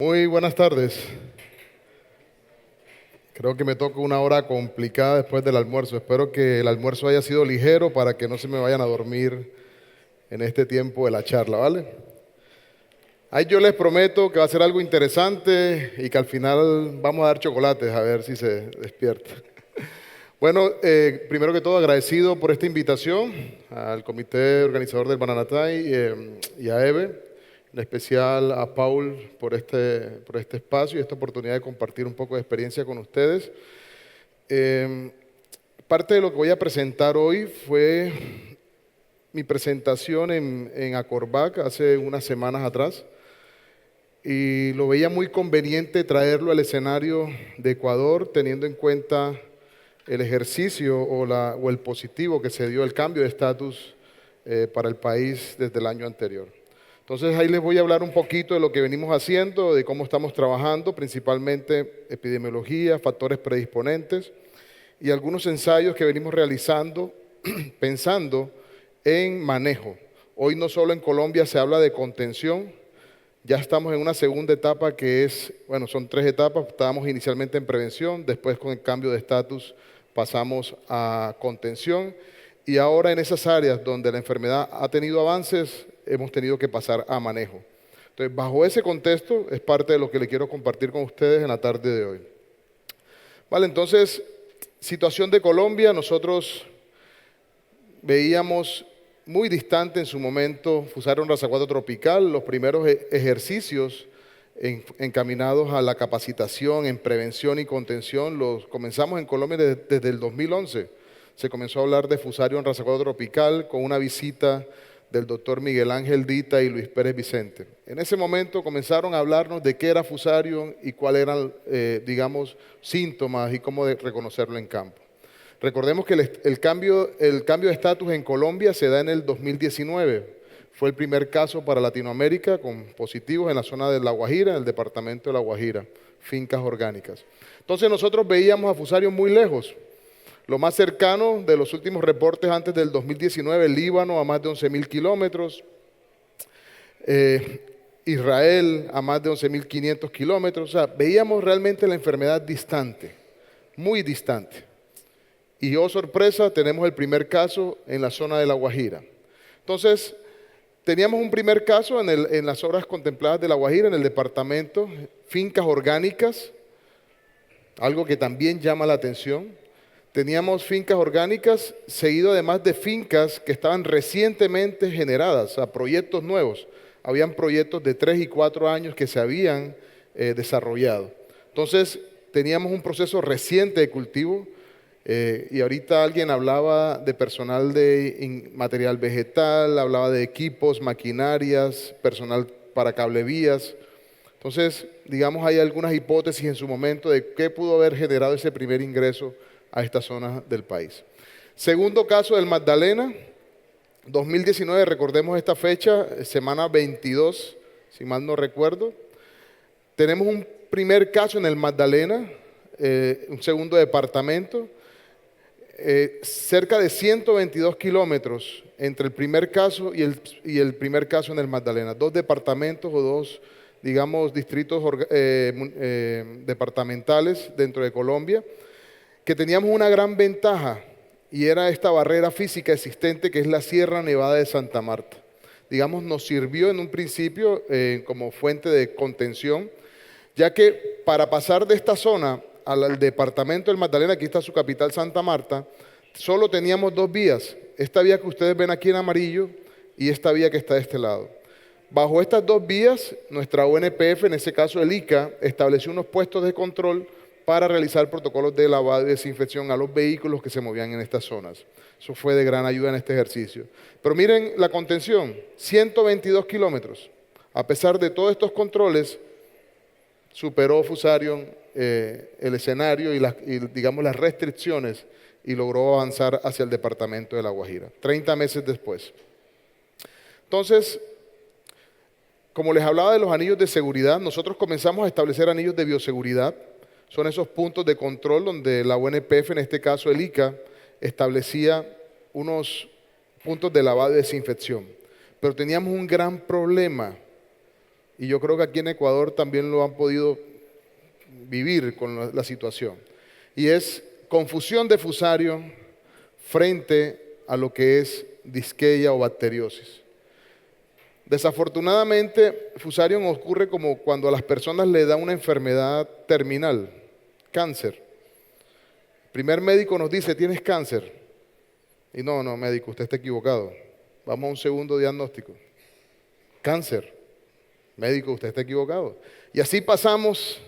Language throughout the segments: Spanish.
Muy buenas tardes. Creo que me toca una hora complicada después del almuerzo. Espero que el almuerzo haya sido ligero para que no se me vayan a dormir en este tiempo de la charla, ¿vale? Ahí yo les prometo que va a ser algo interesante y que al final vamos a dar chocolates a ver si se despierta. Bueno, primero que todo agradecido por esta invitación al comité organizador del Bananatay y a Eve, en especial a Paul por este espacio y esta oportunidad de compartir un poco de experiencia con ustedes. Eh, Parte de lo que voy a presentar hoy fue mi presentación en Acorbac hace unas semanas atrás y lo veía muy conveniente traerlo al escenario de Ecuador teniendo en cuenta el ejercicio o el positivo que se dio, el cambio de estatus para el país desde el año anterior. Entonces ahí les voy a hablar un poquito de lo que venimos haciendo, de cómo estamos trabajando, principalmente epidemiología, factores predisponentes y algunos ensayos que venimos realizando pensando en manejo. Hoy no solo en Colombia se habla de contención, ya estamos en una segunda etapa que es, bueno, son tres etapas. Estábamos inicialmente en prevención, después con el cambio de estatus pasamos a contención y ahora en esas áreas donde la enfermedad ha tenido avances, hemos tenido que pasar a manejo. Entonces, bajo ese contexto es parte de lo que le quiero compartir con ustedes en la tarde de hoy. Vale, entonces, situación de Colombia, nosotros veíamos muy distante en su momento Fusarium racequator tropical, los primeros ejercicios encaminados a la capacitación en prevención y contención, los comenzamos en Colombia desde el 2011. Se comenzó a hablar de Fusarium racequator tropical con una visita del doctor Miguel Ángel Dita y Luis Pérez Vicente. En ese momento comenzaron a hablarnos de qué era Fusarium y cuáles eran, digamos, síntomas y cómo reconocerlo en campo. Recordemos que el cambio de estatus en Colombia se da en el 2019. Fue el primer caso para Latinoamérica con positivos en la zona de La Guajira, en el departamento de La Guajira, fincas orgánicas. Entonces nosotros veíamos a Fusarium muy lejos. Lo más cercano de los últimos reportes antes del 2019, Líbano a más de 11.000 kilómetros, Israel a más de 11.500 kilómetros. O sea, veíamos realmente la enfermedad distante, muy distante. Y oh sorpresa, tenemos el primer caso en la zona de La Guajira. Entonces, teníamos un primer caso en las obras contempladas de La Guajira, en el departamento, fincas orgánicas, algo que también llama la atención. Teníamos fincas orgánicas, seguido además de fincas que estaban recientemente generadas, o sea, proyectos nuevos. Habían proyectos de 3 y 4 años que se habían desarrollado. Entonces, teníamos un proceso reciente de cultivo. Y ahorita alguien hablaba de personal de material vegetal, hablaba de equipos, maquinarias, personal para cablevías. Entonces, digamos, hay algunas hipótesis en su momento de qué pudo haber generado ese primer ingreso a esta zona del país. Segundo caso del Magdalena, 2019, recordemos esta fecha, semana 22, si mal no recuerdo. Tenemos un primer caso en el Magdalena, un segundo departamento. Cerca de 122 kilómetros entre el primer caso y el primer caso en el Magdalena. Dos departamentos o dos, digamos, distritos departamentales dentro de Colombia, que teníamos una gran ventaja y era esta barrera física existente que es la Sierra Nevada de Santa Marta. Digamos, nos sirvió en un principio como fuente de contención, ya que para pasar de esta zona al departamento del Magdalena, aquí está su capital Santa Marta, solo teníamos dos vías. Esta vía que ustedes ven aquí en amarillo y esta vía que está de este lado. Bajo estas dos vías, nuestra ONPF, en ese caso el ICA, estableció unos puestos de control para realizar protocolos de lavado y desinfección a los vehículos que se movían en estas zonas. Eso fue de gran ayuda en este ejercicio. Pero miren la contención, 122 kilómetros. A pesar de todos estos controles, superó Fusarium el escenario y digamos las restricciones y logró avanzar hacia el departamento de La Guajira, 30 meses después. Entonces, como les hablaba de los anillos de seguridad, nosotros comenzamos a establecer anillos de bioseguridad. Son esos puntos de control donde la ONPF, en este caso el ICA, establecía unos puntos de lavado y desinfección. Pero teníamos un gran problema y yo creo que aquí en Ecuador también lo han podido vivir con la situación. Y es confusión de Fusarium frente a lo que es disqueia o bacteriosis. Desafortunadamente, Fusarium ocurre como cuando a las personas le da una enfermedad terminal, cáncer. El primer médico nos dice, ¿tienes cáncer? Y no, médico, usted está equivocado. Vamos a un segundo diagnóstico. Cáncer. Médico, usted está equivocado. Y así pasamos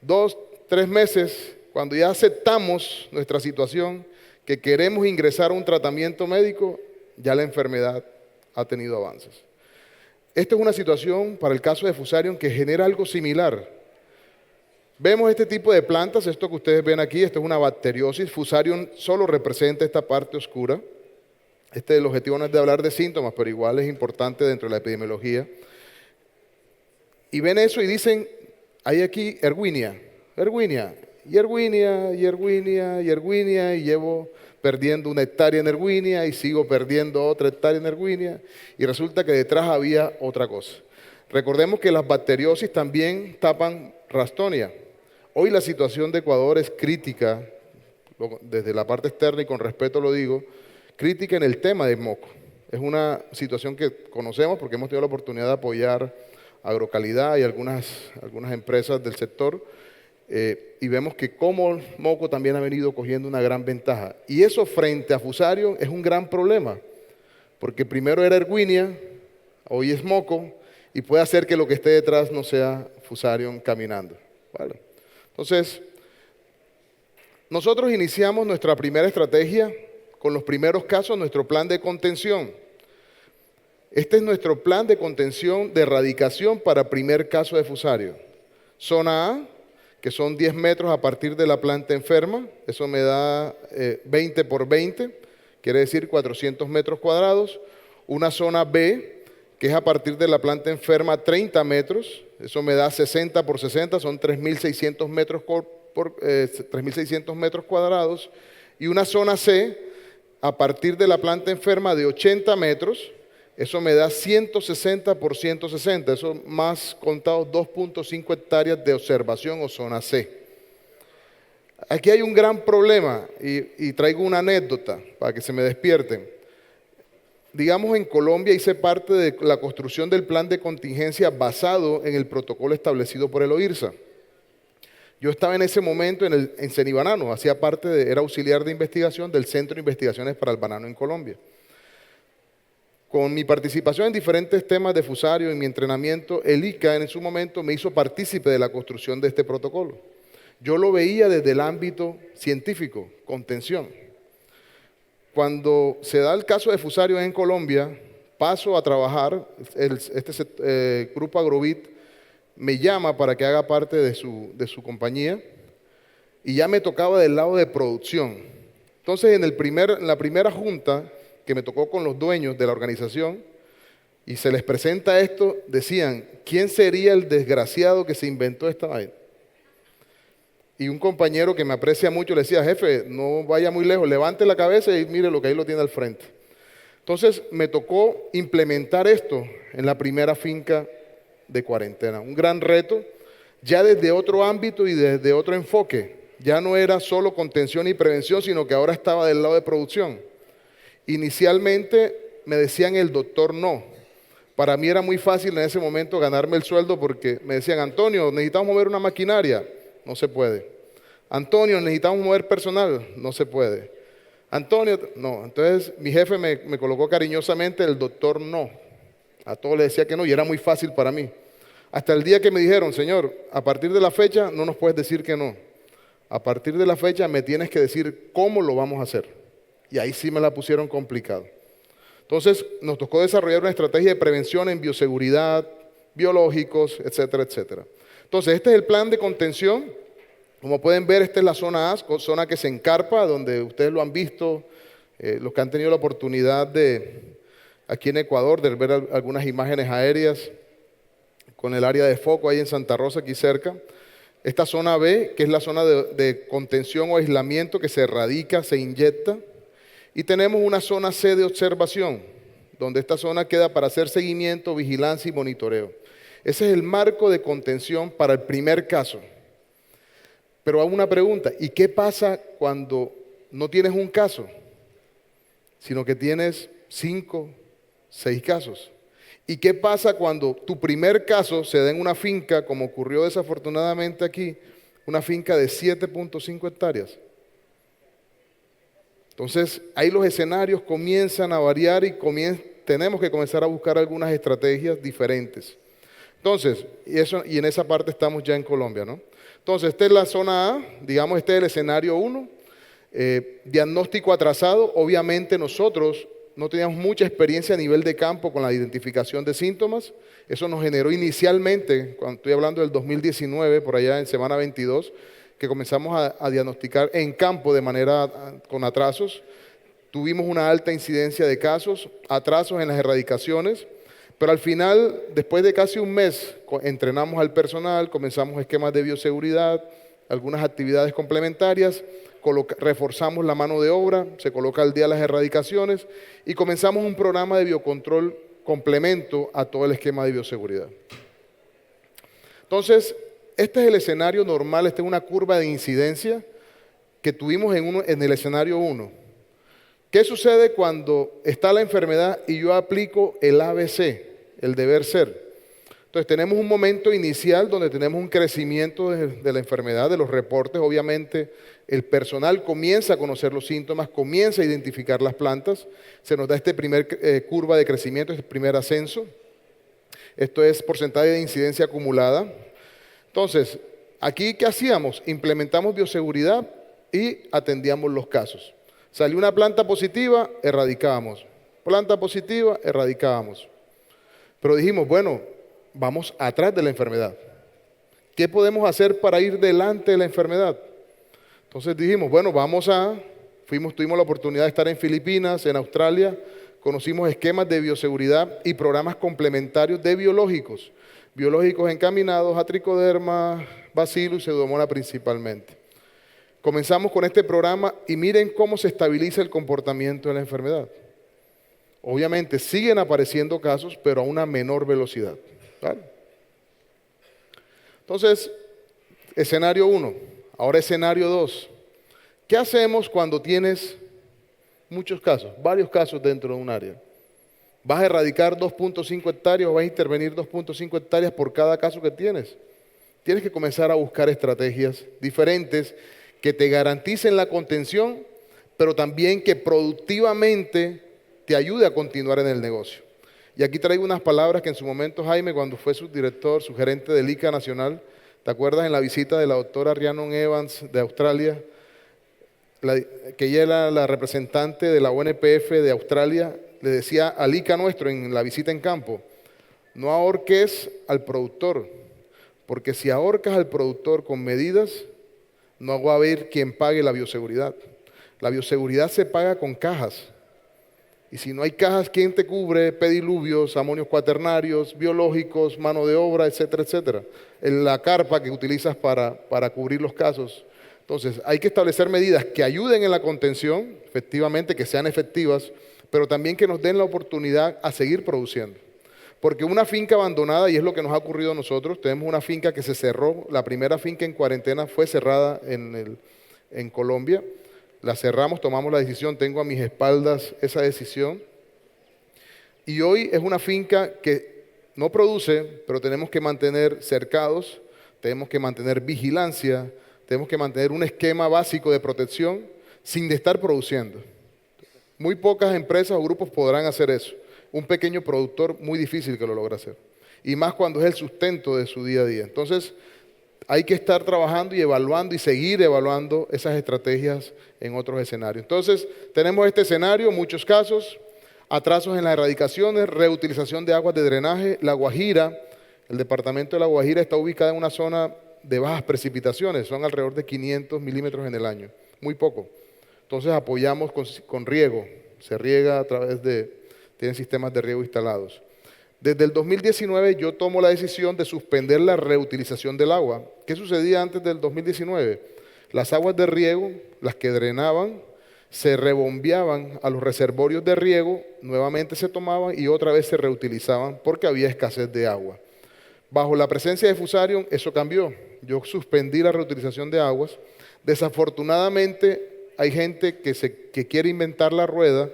2, 3 meses, cuando ya aceptamos nuestra situación, que queremos ingresar a un tratamiento médico, ya la enfermedad ha tenido avances. Esta es una situación para el caso de Fusarium que genera algo similar. Vemos este tipo de plantas, esto que ustedes ven aquí, esto es una bacteriosis. Fusarium solo representa esta parte oscura. El objetivo no es de hablar de síntomas, pero igual es importante dentro de la epidemiología. Y ven eso y dicen, hay aquí Erwinia, y llevo perdiendo 1 hectárea en Erwinia y sigo perdiendo otra hectárea en Erwinia, y resulta que detrás había otra cosa. Recordemos que las bacteriosis también tapan Ralstonia. Hoy la situación de Ecuador es crítica, desde la parte externa y con respeto lo digo, crítica en el tema de moco. Es una situación que conocemos porque hemos tenido la oportunidad de apoyar Agrocalidad y algunas empresas del sector, y vemos que como el moco también ha venido cogiendo una gran ventaja. Y eso frente a Fusarium es un gran problema, porque primero era Erwinia, hoy es moco, y puede hacer que lo que esté detrás no sea Fusarium caminando. ¿Vale? Entonces, nosotros iniciamos nuestra primera estrategia con los primeros casos, nuestro plan de contención. Este es nuestro plan de contención de erradicación para primer caso de Fusarium. Zona A, que son 10 metros a partir de la planta enferma, eso me da 20 por 20, quiere decir 400 metros cuadrados. Una zona B, que es a partir de la planta enferma 30 metros, eso me da 60 por 60, son 3.600 metros cuadrados. Y una zona C, a partir de la planta enferma de 80 metros, eso me da 160 por 160, eso más contado 2.5 hectáreas de observación o zona C. Aquí hay un gran problema y traigo una anécdota para que se me despierten. Digamos, en Colombia hice parte de la construcción del plan de contingencia basado en el protocolo establecido por el OIRSA. Yo estaba en ese momento en Cenibanano, era auxiliar de investigación del Centro de Investigaciones para el Banano en Colombia. Con mi participación en diferentes temas de Fusarium y mi entrenamiento, el ICA en su momento me hizo partícipe de la construcción de este protocolo. Yo lo veía desde el ámbito científico, contención. Cuando se da el caso de Fusarium en Colombia, paso a trabajar, Grupo Agrovit me llama para que haga parte de su compañía y ya me tocaba del lado de producción. Entonces, en la primera junta que me tocó con los dueños de la organización y se les presenta esto, decían, ¿quién sería el desgraciado que se inventó esta vaina? Y un compañero que me aprecia mucho le decía, jefe, no vaya muy lejos, levante la cabeza y mire lo que ahí lo tiene al frente. Entonces me tocó implementar esto en la primera finca de cuarentena. Un gran reto, ya desde otro ámbito y desde otro enfoque. Ya no era solo contención y prevención, sino que ahora estaba del lado de producción. Inicialmente me decían el doctor no. Para mí era muy fácil en ese momento ganarme el sueldo porque me decían, Antonio, necesitamos mover una maquinaria. No se puede. Antonio, necesitamos mover personal. No se puede. Antonio, no. Entonces mi jefe me colocó cariñosamente el doctor no. A todos le decía que no y era muy fácil para mí. Hasta el día que me dijeron, señor, a partir de la fecha no nos puedes decir que no. A partir de la fecha me tienes que decir cómo lo vamos a hacer. Y ahí sí me la pusieron complicado. Entonces nos tocó desarrollar una estrategia de prevención en bioseguridad, biológicos, etcétera, etcétera. Entonces este es el plan de contención. Como pueden ver, esta es la zona A, zona que se encarpa, donde ustedes lo han visto, los que han tenido la oportunidad aquí en Ecuador, de ver algunas imágenes aéreas con el área de foco ahí en Santa Rosa, aquí cerca. Esta zona B, que es la zona de contención o aislamiento que se erradica, se inyecta. Y tenemos una zona C de observación, donde esta zona queda para hacer seguimiento, vigilancia y monitoreo. Ese es el marco de contención para el primer caso. Pero hago una pregunta, ¿y qué pasa cuando no tienes un caso, sino que tienes 5, 6 casos? ¿Y qué pasa cuando tu primer caso se da en una finca, como ocurrió desafortunadamente aquí, una finca de 7.5 hectáreas? Entonces, ahí los escenarios comienzan a variar y tenemos que comenzar a buscar algunas estrategias diferentes. Entonces, y en esa parte estamos ya en Colombia, ¿no? Entonces, esta es la zona A, digamos, este es el escenario 1. Diagnóstico atrasado, obviamente nosotros no teníamos mucha experiencia a nivel de campo con la identificación de síntomas. Eso nos generó inicialmente, cuando estoy hablando del 2019, por allá en semana 22, que comenzamos a diagnosticar en campo de manera con atrasos. Tuvimos una alta incidencia de casos, atrasos en las erradicaciones, pero al final, después de casi un mes, entrenamos al personal, comenzamos esquemas de bioseguridad, algunas actividades complementarias, reforzamos la mano de obra, se coloca al día las erradicaciones y comenzamos un programa de biocontrol complemento a todo el esquema de bioseguridad. Entonces, este es el escenario normal, esta es una curva de incidencia que tuvimos en el escenario 1. ¿Qué sucede cuando está la enfermedad y yo aplico el ABC, el deber ser? Entonces tenemos un momento inicial donde tenemos un crecimiento de la enfermedad, de los reportes. Obviamente el personal comienza a conocer los síntomas, comienza a identificar las plantas. Se nos da este primer curva de crecimiento, este primer ascenso. Esto es porcentaje de incidencia acumulada. Entonces, aquí, ¿qué hacíamos? Implementamos bioseguridad y atendíamos los casos. Salió una planta positiva, erradicábamos. Planta positiva, erradicábamos. Pero dijimos, bueno, vamos atrás de la enfermedad. ¿Qué podemos hacer para ir delante de la enfermedad? Entonces dijimos, bueno, tuvimos la oportunidad de estar en Filipinas, en Australia, conocimos esquemas de bioseguridad y programas complementarios de biológicos encaminados a tricoderma, bacillus, pseudomonas principalmente. Comenzamos con este programa y miren cómo se estabiliza el comportamiento de la enfermedad. Obviamente siguen apareciendo casos, pero a una menor velocidad. ¿Vale? Entonces, escenario 1, ahora escenario 2. ¿Qué hacemos cuando tienes muchos casos, varios casos dentro de un área? ¿Vas a erradicar 2.5 hectáreas o vas a intervenir 2.5 hectáreas por cada caso que tienes? Tienes que comenzar a buscar estrategias diferentes que te garanticen la contención, pero también que productivamente te ayude a continuar en el negocio. Y aquí traigo unas palabras que en su momento Jaime, cuando fue subdirector, su gerente del ICA Nacional, ¿te acuerdas en la visita de la doctora Rhiannon Evans de Australia? Que ella era la representante de la UNPF de Australia, le decía al ICA nuestro en la visita en campo, no ahorques al productor, porque si ahorcas al productor con medidas, no va a haber quien pague la bioseguridad. La bioseguridad se paga con cajas. Y si no hay cajas, ¿quién te cubre? Pediluvios, amonios cuaternarios, biológicos, mano de obra, etcétera, etcétera. La carpa que utilizas para cubrir los casos. Entonces, hay que establecer medidas que ayuden en la contención, efectivamente, que sean efectivas, pero también que nos den la oportunidad a seguir produciendo. Porque una finca abandonada, y es lo que nos ha ocurrido a nosotros, tenemos una finca que se cerró, la primera finca en cuarentena fue cerrada en Colombia. La cerramos, tomamos la decisión, tengo a mis espaldas esa decisión. Y hoy es una finca que no produce, pero tenemos que mantener cercados, tenemos que mantener vigilancia, tenemos que mantener un esquema básico de protección sin estar produciendo. Muy pocas empresas o grupos podrán hacer eso. Un pequeño productor muy difícil que lo logre hacer. Y más cuando es el sustento de su día a día. Entonces, hay que estar trabajando y evaluando y seguir evaluando esas estrategias en otros escenarios. Entonces, tenemos este escenario, muchos casos, atrasos en las erradicaciones, reutilización de aguas de drenaje. La Guajira, el departamento de La Guajira está ubicada en una zona de bajas precipitaciones, son alrededor de 500 milímetros en el año, muy poco. Entonces apoyamos con riego, se riega a través tienen sistemas de riego instalados. Desde el 2019 yo tomo la decisión de suspender la reutilización del agua. ¿Qué sucedía antes del 2019? Las aguas de riego, las que drenaban, se rebombeaban a los reservorios de riego, nuevamente se tomaban y otra vez se reutilizaban porque había escasez de agua. Bajo la presencia de Fusarium, eso cambió. Yo suspendí la reutilización de aguas. Desafortunadamente, hay gente que quiere inventar la rueda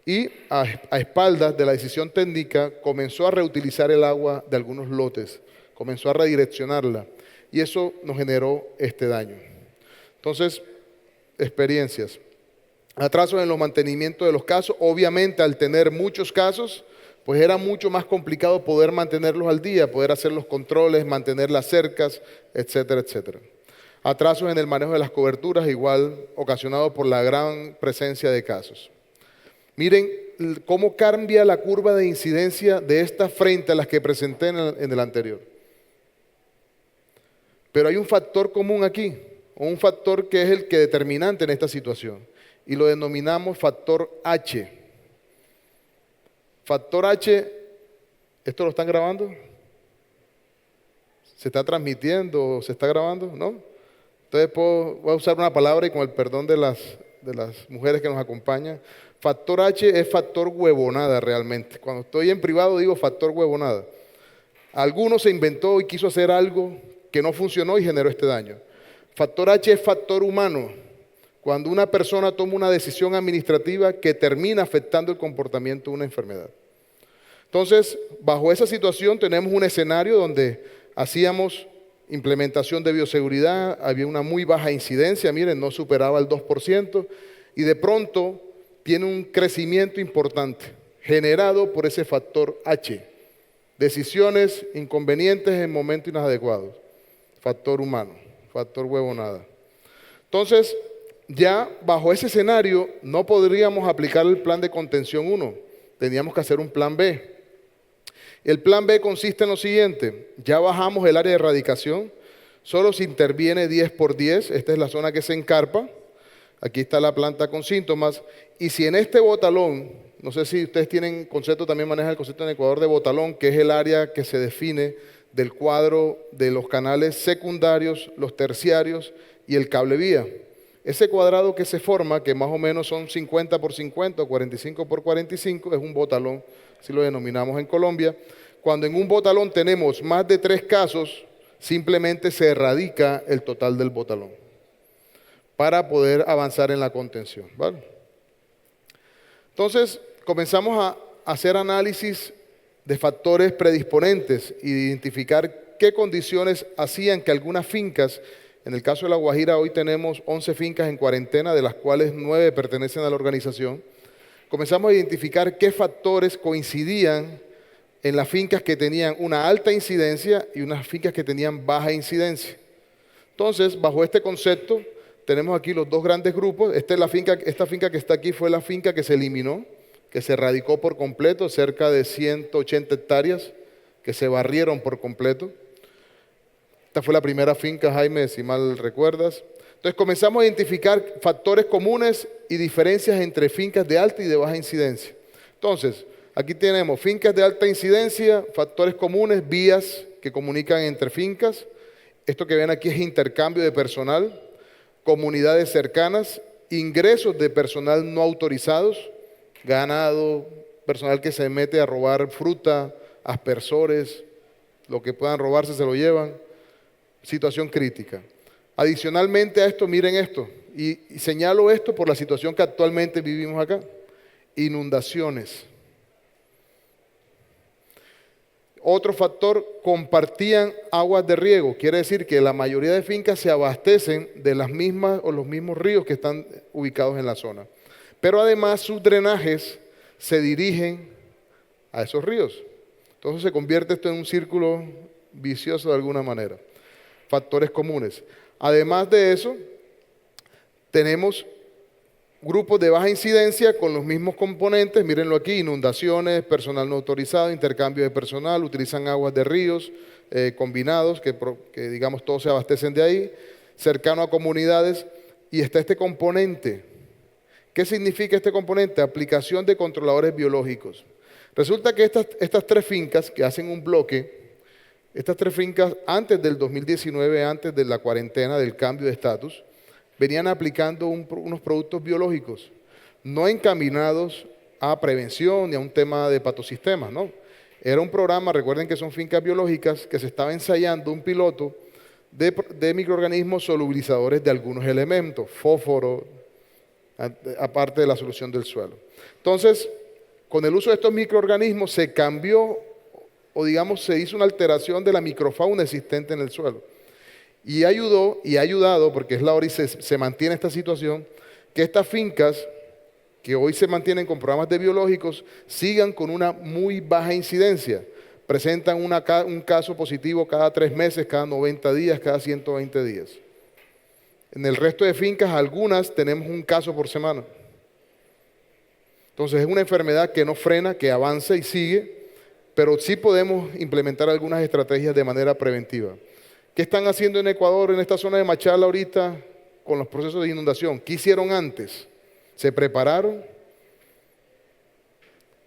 y a espaldas de la decisión técnica comenzó a reutilizar el agua de algunos lotes, comenzó a redireccionarla y eso nos generó este daño. Entonces, experiencias. Atrasos en los mantenimientos de los casos. Obviamente, al tener muchos casos, pues era mucho más complicado poder mantenerlos al día, poder hacer los controles, mantener las cercas, etcétera, etcétera. Atrasos en el manejo de las coberturas, igual ocasionado por la gran presencia de casos. Miren cómo cambia la curva de incidencia de esta frente a las que presenté en el anterior. Pero hay un factor común aquí, o un factor que es el que determinante en esta situación, y lo denominamos factor H. Factor H, ¿esto lo están grabando? ¿Se está transmitiendo o se está grabando? ¿No? Entonces voy a usar una palabra y con el perdón de las mujeres que nos acompañan. Factor H es factor huevonada realmente. Cuando estoy en privado digo factor huevonada. Alguno se inventó y quiso hacer algo que no funcionó y generó este daño. Factor H es factor humano. Cuando una persona toma una decisión administrativa que termina afectando el comportamiento de una enfermedad. Entonces, bajo esa situación tenemos un escenario donde hacíamos implementación de bioseguridad, había una muy baja incidencia, miren, no superaba el 2%, y de pronto tiene un crecimiento importante, generado por ese factor H. Decisiones inconvenientes en momentos inadecuados. Factor humano, factor huevonada. Entonces, ya bajo ese escenario no podríamos aplicar el plan de contención 1, teníamos que hacer un plan B. El plan B consiste en lo siguiente, ya bajamos el área de erradicación, solo se interviene 10 por 10, esta es la zona que se encarpa, aquí está la planta con síntomas, y si en este botalón, no sé si ustedes tienen concepto, también manejan el concepto en Ecuador de botalón, que es el área que se define del cuadro de los canales secundarios, los terciarios y el cable vía. Ese cuadrado que se forma, que más o menos son 50 por 50 o 45 por 45, es un botalón, así lo denominamos en Colombia. Cuando en un botalón tenemos más de 3 casos, simplemente se erradica el total del botalón para poder avanzar en la contención, ¿vale? Entonces, comenzamos a hacer análisis de factores predisponentes y identificar qué condiciones hacían que algunas fincas. En el caso de La Guajira, hoy tenemos 11 fincas en cuarentena, de las cuales 9 pertenecen a la organización. Comenzamos a identificar qué factores coincidían en las fincas que tenían una alta incidencia y unas fincas que tenían baja incidencia. Entonces, bajo este concepto, tenemos aquí los dos grandes grupos. Esta finca que está aquí fue la finca que se eliminó, que se erradicó por completo, cerca de 180 hectáreas que se barrieron por completo. Esta fue la primera finca, Jaime, si mal recuerdas. Entonces comenzamos a identificar factores comunes y diferencias entre fincas de alta y de baja incidencia. Entonces, aquí tenemos fincas de alta incidencia, factores comunes, vías que comunican entre fincas. Esto que ven aquí es intercambio de personal, comunidades cercanas, ingresos de personal no autorizados, ganado, personal que se mete a robar fruta, aspersores, lo que puedan robarse se lo llevan. Situación crítica. Adicionalmente a esto, miren esto, y señalo esto por la situación que actualmente vivimos acá. Inundaciones. Otro factor, compartían aguas de riego. Quiere decir que la mayoría de fincas se abastecen de las mismas o los mismos ríos que están ubicados en la zona. Pero además sus drenajes se dirigen a esos ríos. Entonces se convierte esto en un círculo vicioso de alguna manera. Factores comunes. Además de eso, tenemos grupos de baja incidencia con los mismos componentes, mírenlo aquí, inundaciones, personal no autorizado, intercambio de personal, utilizan aguas de ríos combinados, que digamos todos se abastecen de ahí, cercano a comunidades, y está este componente. ¿Qué significa este componente? Aplicación de controladores biológicos. Resulta que estas 3 fincas que hacen un bloque, estas 3 fincas antes del 2019, antes de la cuarentena, del cambio de estatus, venían aplicando unos productos biológicos, no encaminados a prevención ni a un tema de patosistemas, ¿no? Era un programa, recuerden que son fincas biológicas, que se estaba ensayando un piloto de microorganismos solubilizadores de algunos elementos, fósforo, aparte de la solución del suelo. Entonces, con el uso de estos microorganismos se cambió, o digamos, se hizo una alteración de la microfauna existente en el suelo. Y ayudó, y ha ayudado, porque es la hora y se mantiene esta situación, que estas fincas, que hoy se mantienen con programas de biológicos, sigan con una muy baja incidencia. Presentan un caso positivo cada 3 meses, cada 90 días, cada 120 días. En el resto de fincas, algunas tenemos un caso por semana. Entonces es una enfermedad que no frena, que avanza y sigue, pero sí podemos implementar algunas estrategias de manera preventiva. ¿Qué están haciendo en Ecuador, en esta zona de Machala ahorita, con los procesos de inundación? ¿Qué hicieron antes? ¿Se prepararon?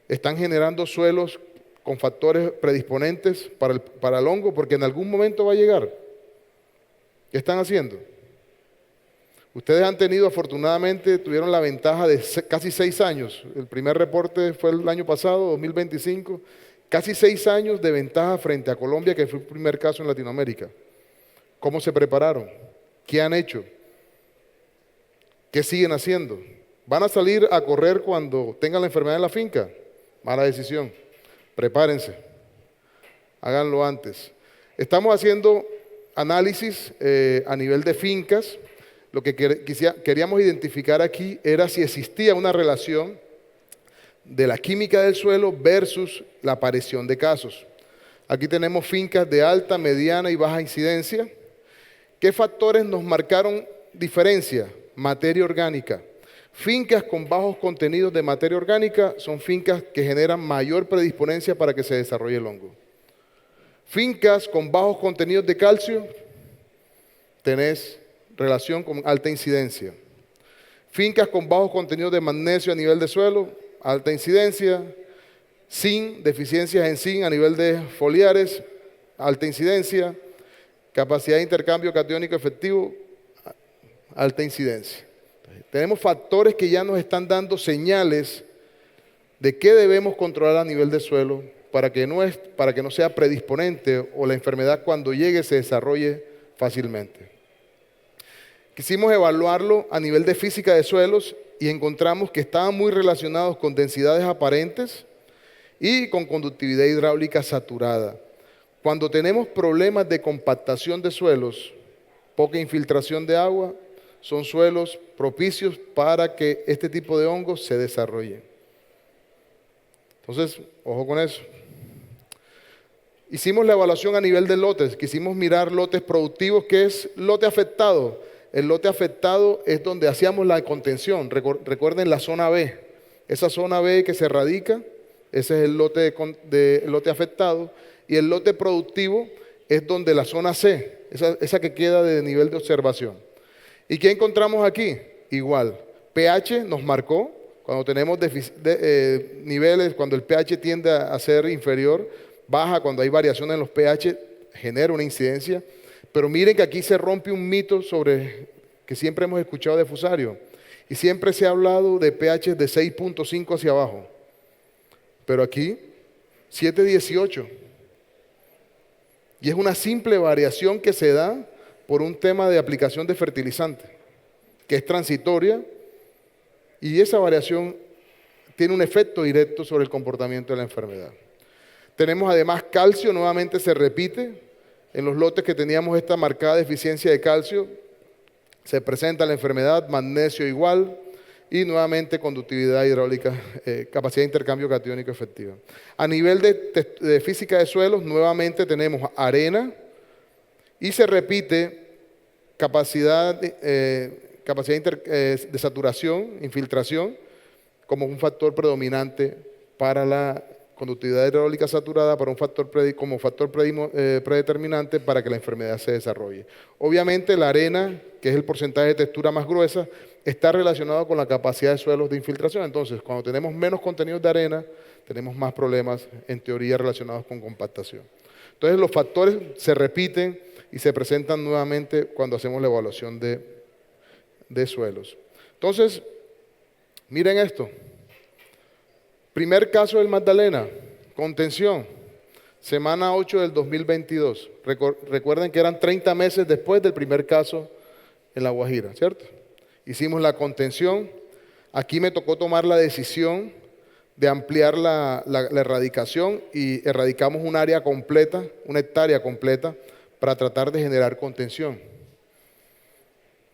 ¿Están generando suelos con factores predisponentes para el hongo? Porque en algún momento va a llegar. ¿Qué están haciendo? Ustedes han tenido, afortunadamente, tuvieron la ventaja de casi 6 años. El primer reporte fue el año pasado, 2025. Casi 6 años de ventaja frente a Colombia, que fue el primer caso en Latinoamérica. ¿Cómo se prepararon? ¿Qué han hecho? ¿Qué siguen haciendo? ¿Van a salir a correr cuando tengan la enfermedad en la finca? Mala decisión. Prepárense. Háganlo antes. Estamos haciendo análisis a nivel de fincas. Lo que queríamos identificar aquí era si existía una relación de la química del suelo versus la aparición de casos. Aquí tenemos fincas de alta, mediana y baja incidencia. ¿Qué factores nos marcaron diferencia? Materia orgánica. Fincas con bajos contenidos de materia orgánica son fincas que generan mayor predisponencia para que se desarrolle el hongo. Fincas con bajos contenidos de calcio, tenés relación con alta incidencia. Fincas con bajos contenidos de magnesio a nivel de suelo, alta incidencia. Zinc, deficiencias en zinc a nivel de foliares, alta incidencia. Capacidad de intercambio catiónico efectivo, alta incidencia. Tenemos factores que ya nos están dando señales de qué debemos controlar a nivel de suelo para que no sea predisponente o la enfermedad cuando llegue se desarrolle fácilmente. Quisimos evaluarlo a nivel de física de suelos y encontramos que estaban muy relacionados con densidades aparentes y con conductividad hidráulica saturada. Cuando tenemos problemas de compactación de suelos, poca infiltración de agua, son suelos propicios para que este tipo de hongos se desarrollen. Entonces, ojo con eso. Hicimos la evaluación a nivel de lotes, quisimos mirar lotes productivos, que es lote afectado. El lote afectado es donde hacíamos la contención. Recuerden la zona B. Esa zona B que se radica, ese es el lote afectado. Y el lote productivo es donde la zona C, esa que queda de nivel de observación. ¿Y qué encontramos aquí? Igual, pH nos marcó, cuando tenemos niveles, cuando el pH tiende a ser inferior, baja, cuando hay variaciones en los pH, genera una incidencia. Pero miren que aquí se rompe un mito que siempre hemos escuchado de Fusarium. Y siempre se ha hablado de pH de 6.5 hacia abajo. Pero aquí, 7.18. Y es una simple variación que se da por un tema de aplicación de fertilizante, que es transitoria, y esa variación tiene un efecto directo sobre el comportamiento de la enfermedad. Tenemos además calcio, nuevamente se repite. En los lotes que teníamos esta marcada deficiencia de calcio, se presenta la enfermedad, magnesio igual, y nuevamente conductividad hidráulica, capacidad de intercambio catiónico efectiva. A nivel de física de suelos, nuevamente tenemos arena y se repite capacidad de saturación, infiltración, como un factor predominante para la conductividad hidráulica saturada, como factor predeterminante para que la enfermedad se desarrolle. Obviamente la arena, que es el porcentaje de textura más gruesa, está relacionado con la capacidad de suelos de infiltración. Entonces, cuando tenemos menos contenido de arena, tenemos más problemas, en teoría, relacionados con compactación. Entonces, los factores se repiten y se presentan nuevamente cuando hacemos la evaluación de suelos. Entonces, miren esto. Primer caso del Magdalena, contención. semana 8 del 2022. Recuerden que eran 30 meses después del primer caso en La Guajira, ¿cierto? Hicimos la contención. Aquí me tocó tomar la decisión de ampliar la erradicación y erradicamos un área completa, una hectárea completa, para tratar de generar contención.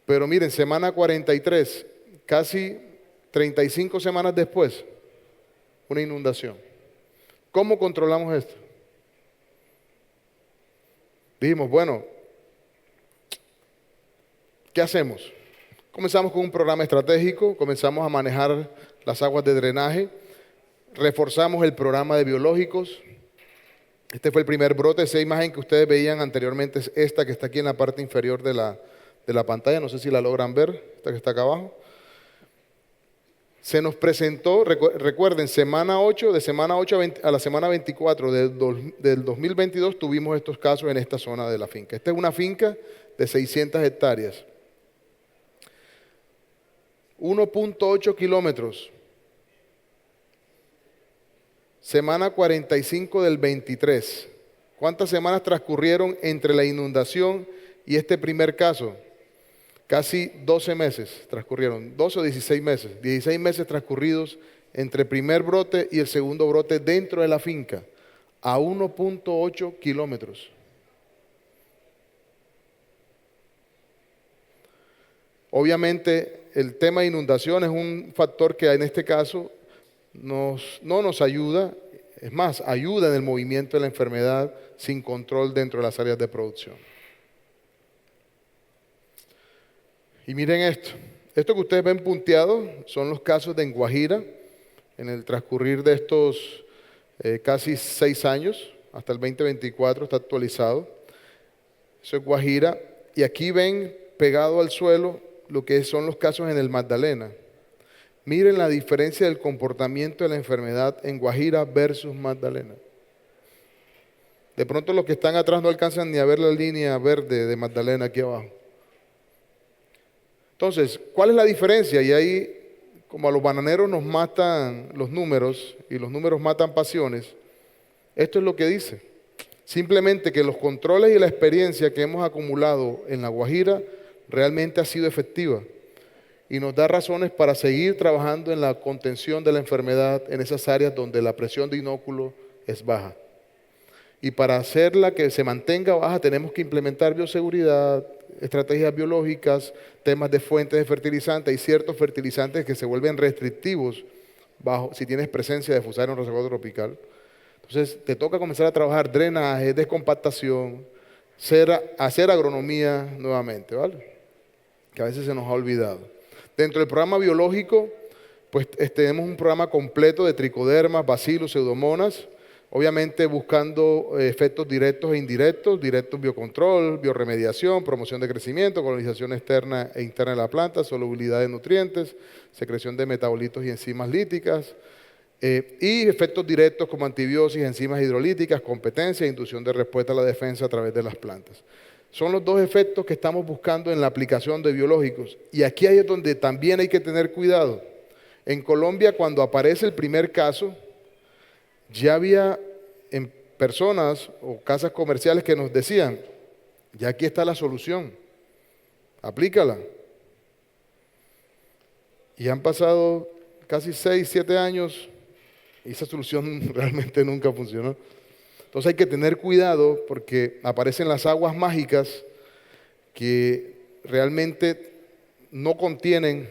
Pero miren, semana 43, casi 35 semanas después, una inundación. ¿Cómo controlamos esto? Dijimos, bueno, ¿qué hacemos? Comenzamos con un programa estratégico, comenzamos a manejar las aguas de drenaje, reforzamos el programa de biológicos. Este fue el primer brote. Esa imagen que ustedes veían anteriormente es esta que está aquí en la parte inferior de la pantalla. No sé si la logran ver, esta que está acá abajo. Se nos presentó, recuerden, semana 8, de semana 8 a la semana 24 del 2022 tuvimos estos casos en esta zona de la finca. Esta es una finca de 600 hectáreas. 1.8 kilómetros. Semana 45 del 23. ¿Cuántas semanas transcurrieron entre la inundación y este primer caso? Casi 12 meses transcurrieron, 12 o 16 meses. 16 meses transcurridos entre el primer brote y el segundo brote dentro de la finca, a 1.8 kilómetros. Obviamente, el tema de inundación es un factor que en este caso no nos ayuda, es más, ayuda en el movimiento de la enfermedad sin control dentro de las áreas de producción. Y miren esto que ustedes ven punteado son los casos de Guajira en el transcurrir de estos casi 6 años, hasta el 2024 está actualizado. Eso es Guajira, y aquí ven pegado al suelo lo que son los casos en el Magdalena. Miren la diferencia del comportamiento de la enfermedad en Guajira versus Magdalena. De pronto los que están atrás no alcanzan ni a ver la línea verde de Magdalena aquí abajo. Entonces, ¿cuál es la diferencia? Y ahí, como a los bananeros nos matan los números y los números matan pasiones, esto es lo que dice. Simplemente que los controles y la experiencia que hemos acumulado en La Guajira realmente ha sido efectiva y nos da razones para seguir trabajando en la contención de la enfermedad en esas áreas donde la presión de inóculo es baja. Y para hacerla que se mantenga baja tenemos que implementar bioseguridad, estrategias biológicas, temas de fuentes de fertilizantes y ciertos fertilizantes que se vuelven restrictivos si tienes presencia de Fusarium en un reservorio tropical. Entonces te toca comenzar a trabajar drenaje, descompactación, hacer agronomía nuevamente, ¿vale? Que a veces se nos ha olvidado. Dentro del programa biológico, pues tenemos un programa completo de tricodermas, bacilos, pseudomonas, obviamente buscando efectos directos e indirectos, directos biocontrol, bioremediación, promoción de crecimiento, colonización externa e interna de la planta, solubilidad de nutrientes, secreción de metabolitos y enzimas líticas, y efectos directos como antibiosis, enzimas hidrolíticas, competencia e inducción de respuesta a la defensa a través de las plantas. Son los dos efectos que estamos buscando en la aplicación de biológicos. Y aquí es donde también hay que tener cuidado. En Colombia, cuando aparece el primer caso, ya había personas o casas comerciales que nos decían, ya aquí está la solución, aplícala. Y han pasado casi 6, 7 años y esa solución realmente nunca funcionó. Entonces hay que tener cuidado porque aparecen las aguas mágicas que realmente no contienen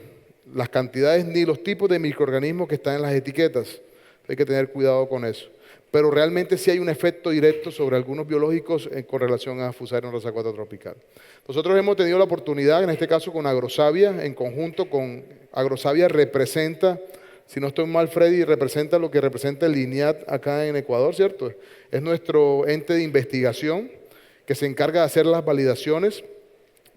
las cantidades ni los tipos de microorganismos que están en las etiquetas. Hay que tener cuidado con eso. Pero realmente sí hay un efecto directo sobre algunos biológicos con relación a Fusarium rosacuata tropical. Nosotros hemos tenido la oportunidad, en este caso con Agrosavia, en conjunto con Agrosavia representa, si no estoy mal, Freddy, representa lo que representa el INIAT acá en Ecuador, ¿cierto? Es nuestro ente de investigación que se encarga de hacer las validaciones.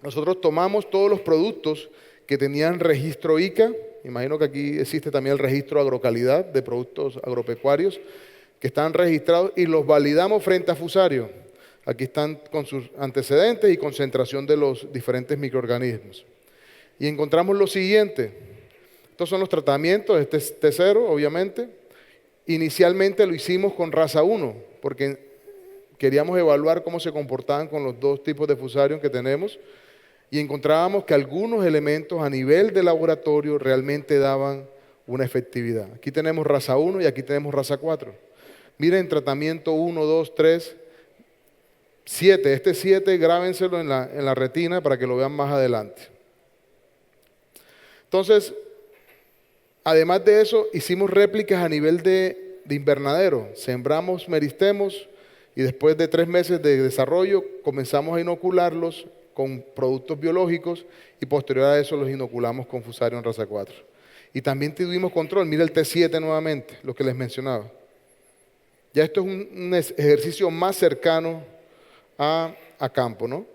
Nosotros tomamos todos los productos que tenían registro ICA, imagino que aquí existe también el registro agrocalidad de productos agropecuarios, que están registrados y los validamos frente a Fusarium. Aquí están con sus antecedentes y concentración de los diferentes microorganismos. Y encontramos lo siguiente. Estos son los tratamientos, este es T0, obviamente. Inicialmente lo hicimos con raza 1, porque queríamos evaluar cómo se comportaban con los dos tipos de fusarium que tenemos y encontrábamos que algunos elementos a nivel de laboratorio realmente daban una efectividad. Aquí tenemos raza 1 y aquí tenemos raza 4. Miren, tratamiento 1, 2, 3, 7. Este 7 grábenselo en la retina para que lo vean más adelante. Entonces, además de eso, hicimos réplicas a nivel de invernadero. Sembramos meristemos y después de 3 meses de desarrollo comenzamos a inocularlos con productos biológicos y posterior a eso los inoculamos con Fusarium raza 4. Y también tuvimos control. Mira el T7 nuevamente, lo que les mencionaba. Ya esto es un ejercicio más cercano a campo, ¿no?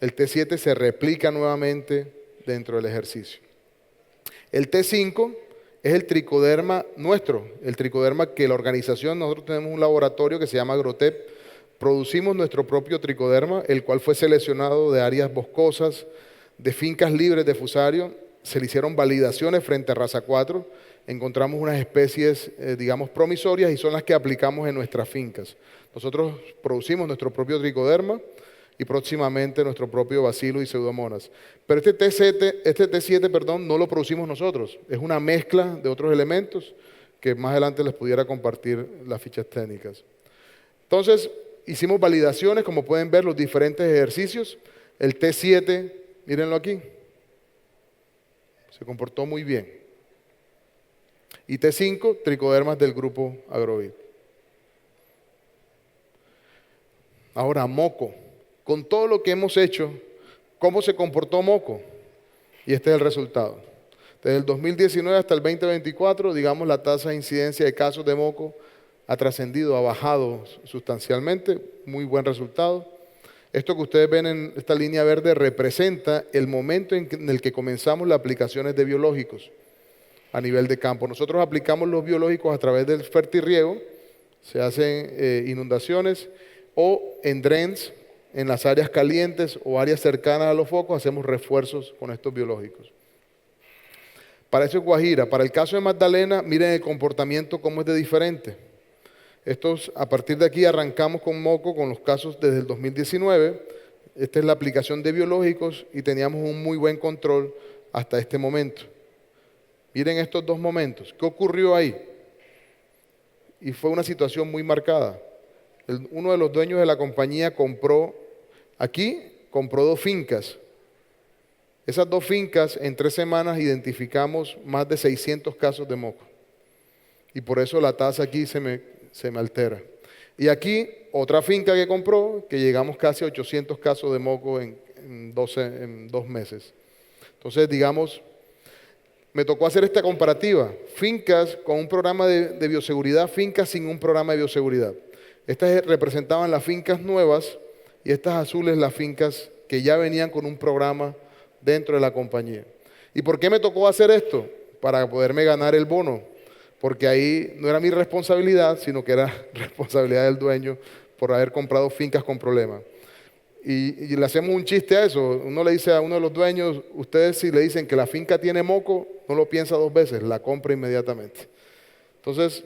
El T7 se replica nuevamente dentro del ejercicio. El T5 es el tricoderma nuestro, el tricoderma que la organización, nosotros tenemos un laboratorio que se llama Agrotep, producimos nuestro propio tricoderma, el cual fue seleccionado de áreas boscosas, de fincas libres de Fusarium, se le hicieron validaciones frente a raza 4, encontramos unas especies, digamos, promisorias y son las que aplicamos en nuestras fincas. Nosotros producimos nuestro propio tricoderma y próximamente nuestro propio Bacillus y Pseudomonas. Pero este T7, no lo producimos nosotros, es una mezcla de otros elementos que más adelante les pudiera compartir las fichas técnicas. Entonces, hicimos validaciones, como pueden ver, los diferentes ejercicios. El T7, mírenlo aquí, se comportó muy bien. Y T5, tricodermas del grupo Agrovid. Ahora, moco. Con todo lo que hemos hecho, ¿cómo se comportó moco? Y este es el resultado. Desde el 2019 hasta el 2024, digamos, la tasa de incidencia de casos de moco ha trascendido, ha bajado sustancialmente. Muy buen resultado. Esto que ustedes ven en esta línea verde representa el momento en el que comenzamos las aplicaciones de biológicos a nivel de campo. Nosotros aplicamos los biológicos a través del fertirriego, se hacen inundaciones o en drains, en las áreas calientes o áreas cercanas a los focos, hacemos refuerzos con estos biológicos. Para eso es Guajira. Para el caso de Magdalena, miren el comportamiento cómo es de diferente. A partir de aquí arrancamos con moco, con los casos desde el 2019. Esta es la aplicación de biológicos y teníamos un muy buen control hasta este momento. Miren estos dos momentos. ¿Qué ocurrió ahí? Y fue una situación muy marcada. Uno de los dueños de la compañía compró 2 fincas. Esas 2 fincas, en 3 semanas identificamos más de 600 casos de moco. Y por eso la tasa aquí se me altera. Y aquí, otra finca que compró, que llegamos casi a 800 casos de moco en 2 meses. Entonces, digamos, me tocó hacer esta comparativa. Fincas con un programa de bioseguridad, fincas sin un programa de bioseguridad. Estas representaban las fincas nuevas y estas azules las fincas que ya venían con un programa dentro de la compañía. ¿Y por qué me tocó hacer esto? Para poderme ganar el bono, porque ahí no era mi responsabilidad, sino que era responsabilidad del dueño por haber comprado fincas con problemas. Y le hacemos un chiste a eso. Uno le dice a uno de los dueños, ustedes si le dicen que la finca tiene moco, no lo piensa 2 veces, la compra inmediatamente. Entonces,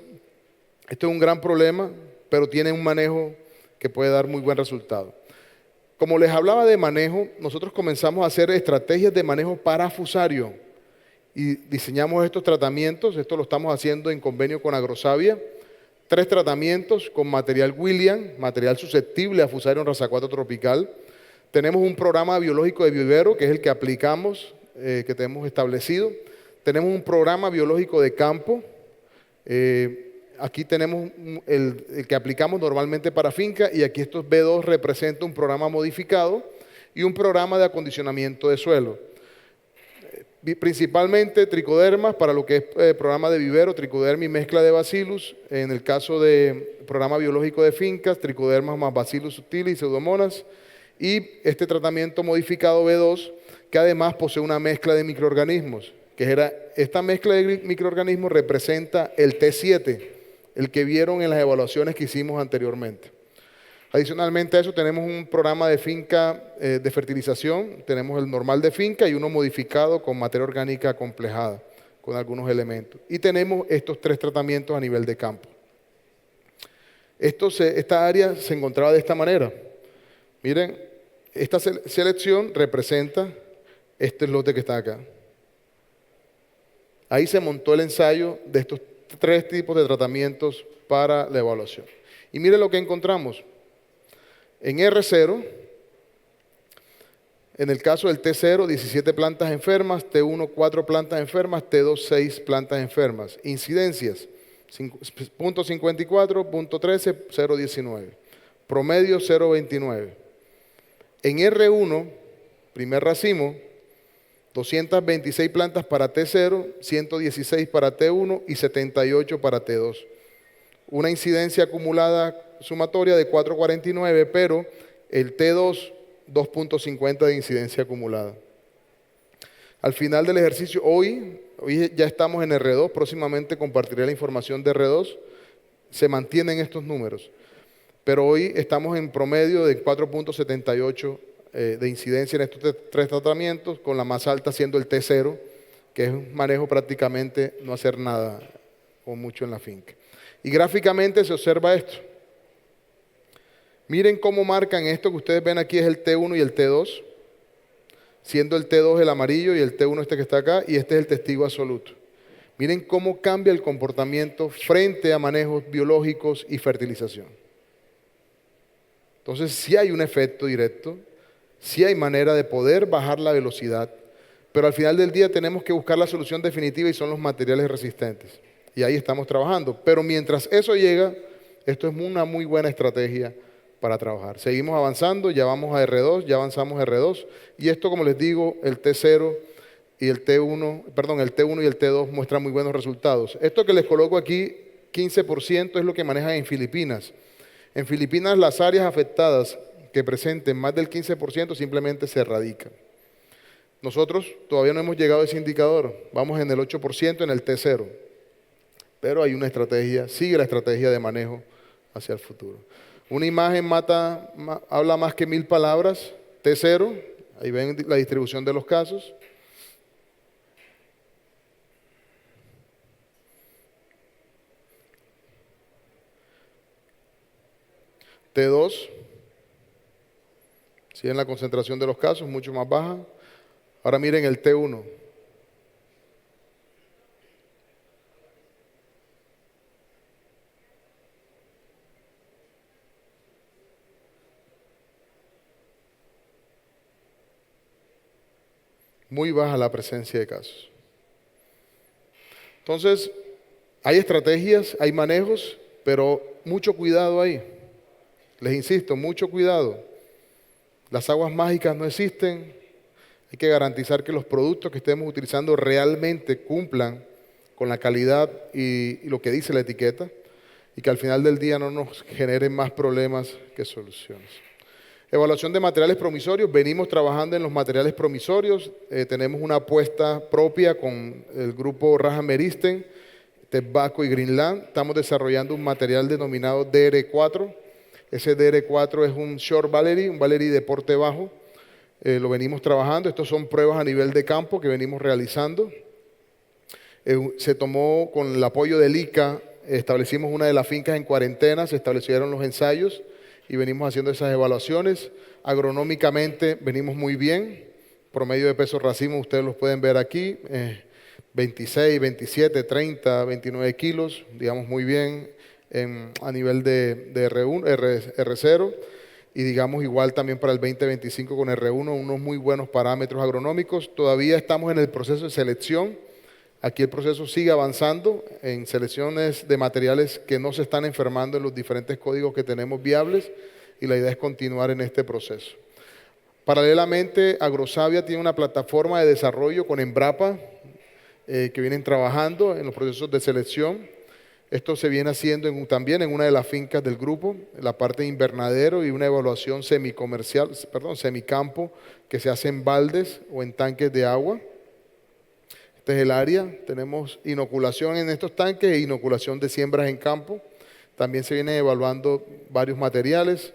esto es un gran problema, pero tiene un manejo que puede dar muy buen resultado. Como les hablaba de manejo, nosotros comenzamos a hacer estrategias de manejo para Fusarium y diseñamos estos tratamientos. Esto lo estamos haciendo en convenio con Agrosavia. 3 tratamientos con material William, material susceptible a Fusarium raza 4 tropical. Tenemos un programa biológico de vivero, que es el que aplicamos, que tenemos establecido. Tenemos un programa biológico de campo. Aquí tenemos el que aplicamos normalmente para finca y aquí estos B2 representa un programa modificado y un programa de acondicionamiento de suelo. Principalmente tricodermas para lo que es programa de vivero, tricoderma y mezcla de bacillus. En el caso de programa biológico de fincas, tricodermas más bacillus subtilis y pseudomonas. Y este tratamiento modificado B2 que además posee una mezcla de microorganismos. Esta mezcla de microorganismos representa el T7, el que vieron en las evaluaciones que hicimos anteriormente. Adicionalmente a eso tenemos un programa de finca de fertilización, tenemos el normal de finca y uno modificado con materia orgánica complejada, con algunos elementos. Y tenemos estos 3 tratamientos a nivel de campo. Esta área se encontraba de esta manera. Miren, esta selección representa este lote que está acá. Ahí se montó el ensayo de estos 3 tipos de tratamientos para la evaluación. Y miren lo que encontramos. En R0, en el caso del T0, 17 plantas enfermas, T1, 4 plantas enfermas, T2, 6 plantas enfermas. Incidencias, .54, .13, 0.19. Promedio, 0.29. En R1, primer racimo, 226 plantas para T0, 116 para T1 y 78 para T2. Una incidencia acumulada sumatoria de 4.49, pero el T2, 2.50 de incidencia acumulada. Al final del ejercicio, hoy ya estamos en R2, próximamente compartiré la información de R2, se mantienen estos números, pero hoy estamos en promedio de 4.78 de incidencia en estos 3 tratamientos, con la más alta siendo el T0, que es un manejo prácticamente no hacer nada o mucho en la finca. Y gráficamente se observa esto. Miren cómo marcan esto que ustedes ven aquí, es el T1 y el T2, siendo el T2 el amarillo y el T1 este que está acá, y este es el testigo absoluto. Miren cómo cambia el comportamiento frente a manejos biológicos y fertilización. Entonces, sí hay un efecto directo, sí hay manera de poder bajar la velocidad, pero al final del día tenemos que buscar la solución definitiva y son los materiales resistentes. Y ahí estamos trabajando. Pero mientras eso llega, esto es una muy buena estrategia para trabajar. Seguimos avanzando, ya vamos a R2, ya avanzamos a R2. Y esto, como les digo, el T0 y el T1, perdón, el T1 y el T2 muestran muy buenos resultados. Esto que les coloco aquí, 15%, es lo que manejan en Filipinas. En Filipinas las áreas afectadas que presenten más del 15% simplemente se erradican. Nosotros todavía no hemos llegado a ese indicador, vamos en el 8% en el T0, pero hay una estrategia, sigue la estrategia de manejo hacia el futuro. Una imagen habla más que 1000 palabras, T0, ahí ven la distribución de los casos. T2, si en la concentración de los casos, mucho más baja. Ahora miren el T1. Muy baja la presencia de casos. Entonces, hay estrategias, hay manejos, pero mucho cuidado ahí. Les insisto, mucho cuidado. Las aguas mágicas no existen. Hay que garantizar que los productos que estemos utilizando realmente cumplan con la calidad y lo que dice la etiqueta y que al final del día no nos generen más problemas que soluciones. Evaluación de materiales promisorios. Venimos trabajando en los materiales promisorios. Tenemos una apuesta propia con el grupo Raja Meristen, Tebacco y Greenland. Estamos desarrollando un material denominado DR4. Ese DR4 es un short Valerie, un Valerie de porte bajo. Lo venimos trabajando. Estos son pruebas a nivel de campo que venimos realizando. Se tomó con el apoyo del ICA, establecimos una de las fincas en cuarentena, se establecieron los ensayos y venimos haciendo esas evaluaciones. Agronómicamente venimos muy bien. Promedio de peso racimo, ustedes los pueden ver aquí, 26, 27, 30, 29 kilos, digamos muy bien a nivel de R1, R0. Y digamos igual también para el 2025 con R1, unos muy buenos parámetros agronómicos. Todavía estamos en el proceso de selección. Aquí el proceso sigue avanzando en selecciones de materiales que no se están enfermando en los diferentes códigos que tenemos viables y la idea es continuar en este proceso. Paralelamente, Agrosavia tiene una plataforma de desarrollo con Embrapa que vienen trabajando en los procesos de selección. Esto se viene haciendo también en una de las fincas del grupo, en la parte de invernadero y una evaluación semicampo que se hace en baldes o en tanques de agua. Este es el área, tenemos inoculación en estos tanques e inoculación de siembras en campo. También se vienen evaluando varios materiales.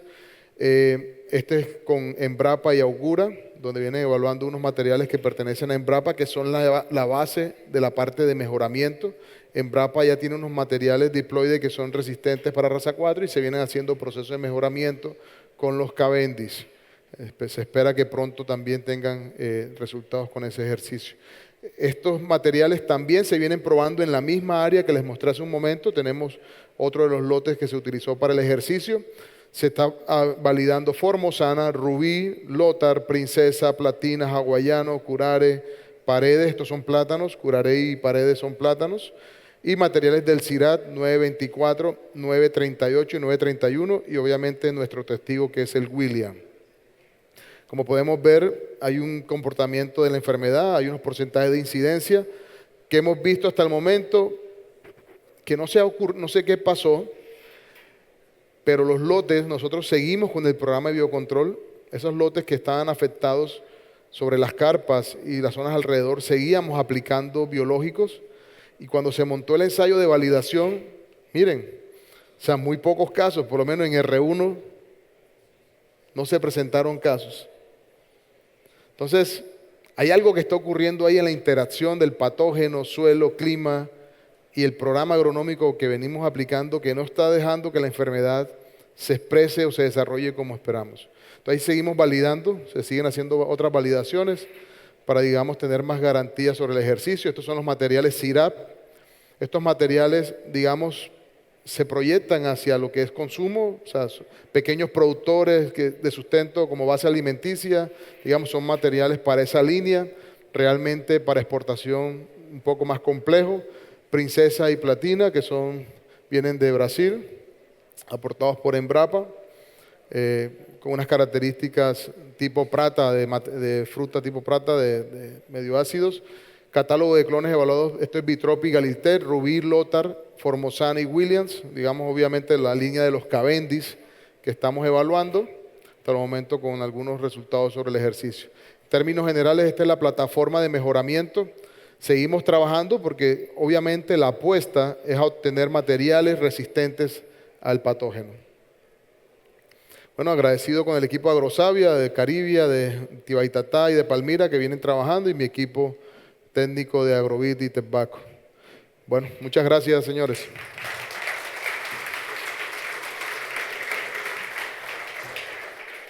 Este es con Embrapa y Augura, donde vienen evaluando unos materiales que pertenecen a Embrapa, que son la base de la parte de mejoramiento. Embrapa ya tiene unos materiales diploide que son resistentes para raza 4 y se vienen haciendo procesos de mejoramiento con los Cavendish. Se espera que pronto también tengan resultados con ese ejercicio. Estos materiales también se vienen probando en la misma área que les mostré hace un momento. Tenemos otro de los lotes que se utilizó para el ejercicio. Se está validando Formosana, Rubí, Lotar, Princesa, Platina, Hawaiano, Curare, Paredes. Estos son plátanos, Curare y Paredes son plátanos. Y materiales del CIRAT 924, 938 y 931 y obviamente nuestro testigo que es el William. Como podemos ver, hay un comportamiento de la enfermedad, hay unos porcentajes de incidencia que hemos visto hasta el momento que no sé qué pasó, pero los lotes, nosotros seguimos con el programa de biocontrol, esos lotes que estaban afectados sobre las carpas y las zonas alrededor, seguíamos aplicando biológicos. Y cuando se montó el ensayo de validación, miren, o sea, muy pocos casos, por lo menos en R1 no se presentaron casos. Entonces, hay algo que está ocurriendo ahí en la interacción del patógeno, suelo, clima y el programa agronómico que venimos aplicando que no está dejando que la enfermedad se exprese o se desarrolle como esperamos. Entonces, ahí seguimos validando, se siguen haciendo otras validaciones para, digamos, tener más garantías sobre el ejercicio. Estos son los materiales CIRAP. Estos materiales, digamos, se proyectan hacia lo que es consumo, o sea, pequeños productores de sustento como base alimenticia, digamos, son materiales para esa línea, realmente para exportación un poco más complejo. Princesa y Platina, que vienen de Brasil, aportados por Embrapa, con unas características tipo prata, de fruta tipo prata, de medio ácidos. Catálogo de clones evaluados, esto es Bitropi, Galiter, Rubí, Lotar, Formosana y Williams. Digamos, obviamente, la línea de los Cavendish que estamos evaluando hasta el momento con algunos resultados sobre el ejercicio. En términos generales, esta es la plataforma de mejoramiento. Seguimos trabajando porque, obviamente, la apuesta es a obtener materiales resistentes al patógeno. Bueno, agradecido con el equipo de Agrosavia, de Caribia, de Tibaitatá y de Palmira que vienen trabajando y mi equipo técnico de Agrovit y Tepbaco. Bueno, muchas gracias, señores.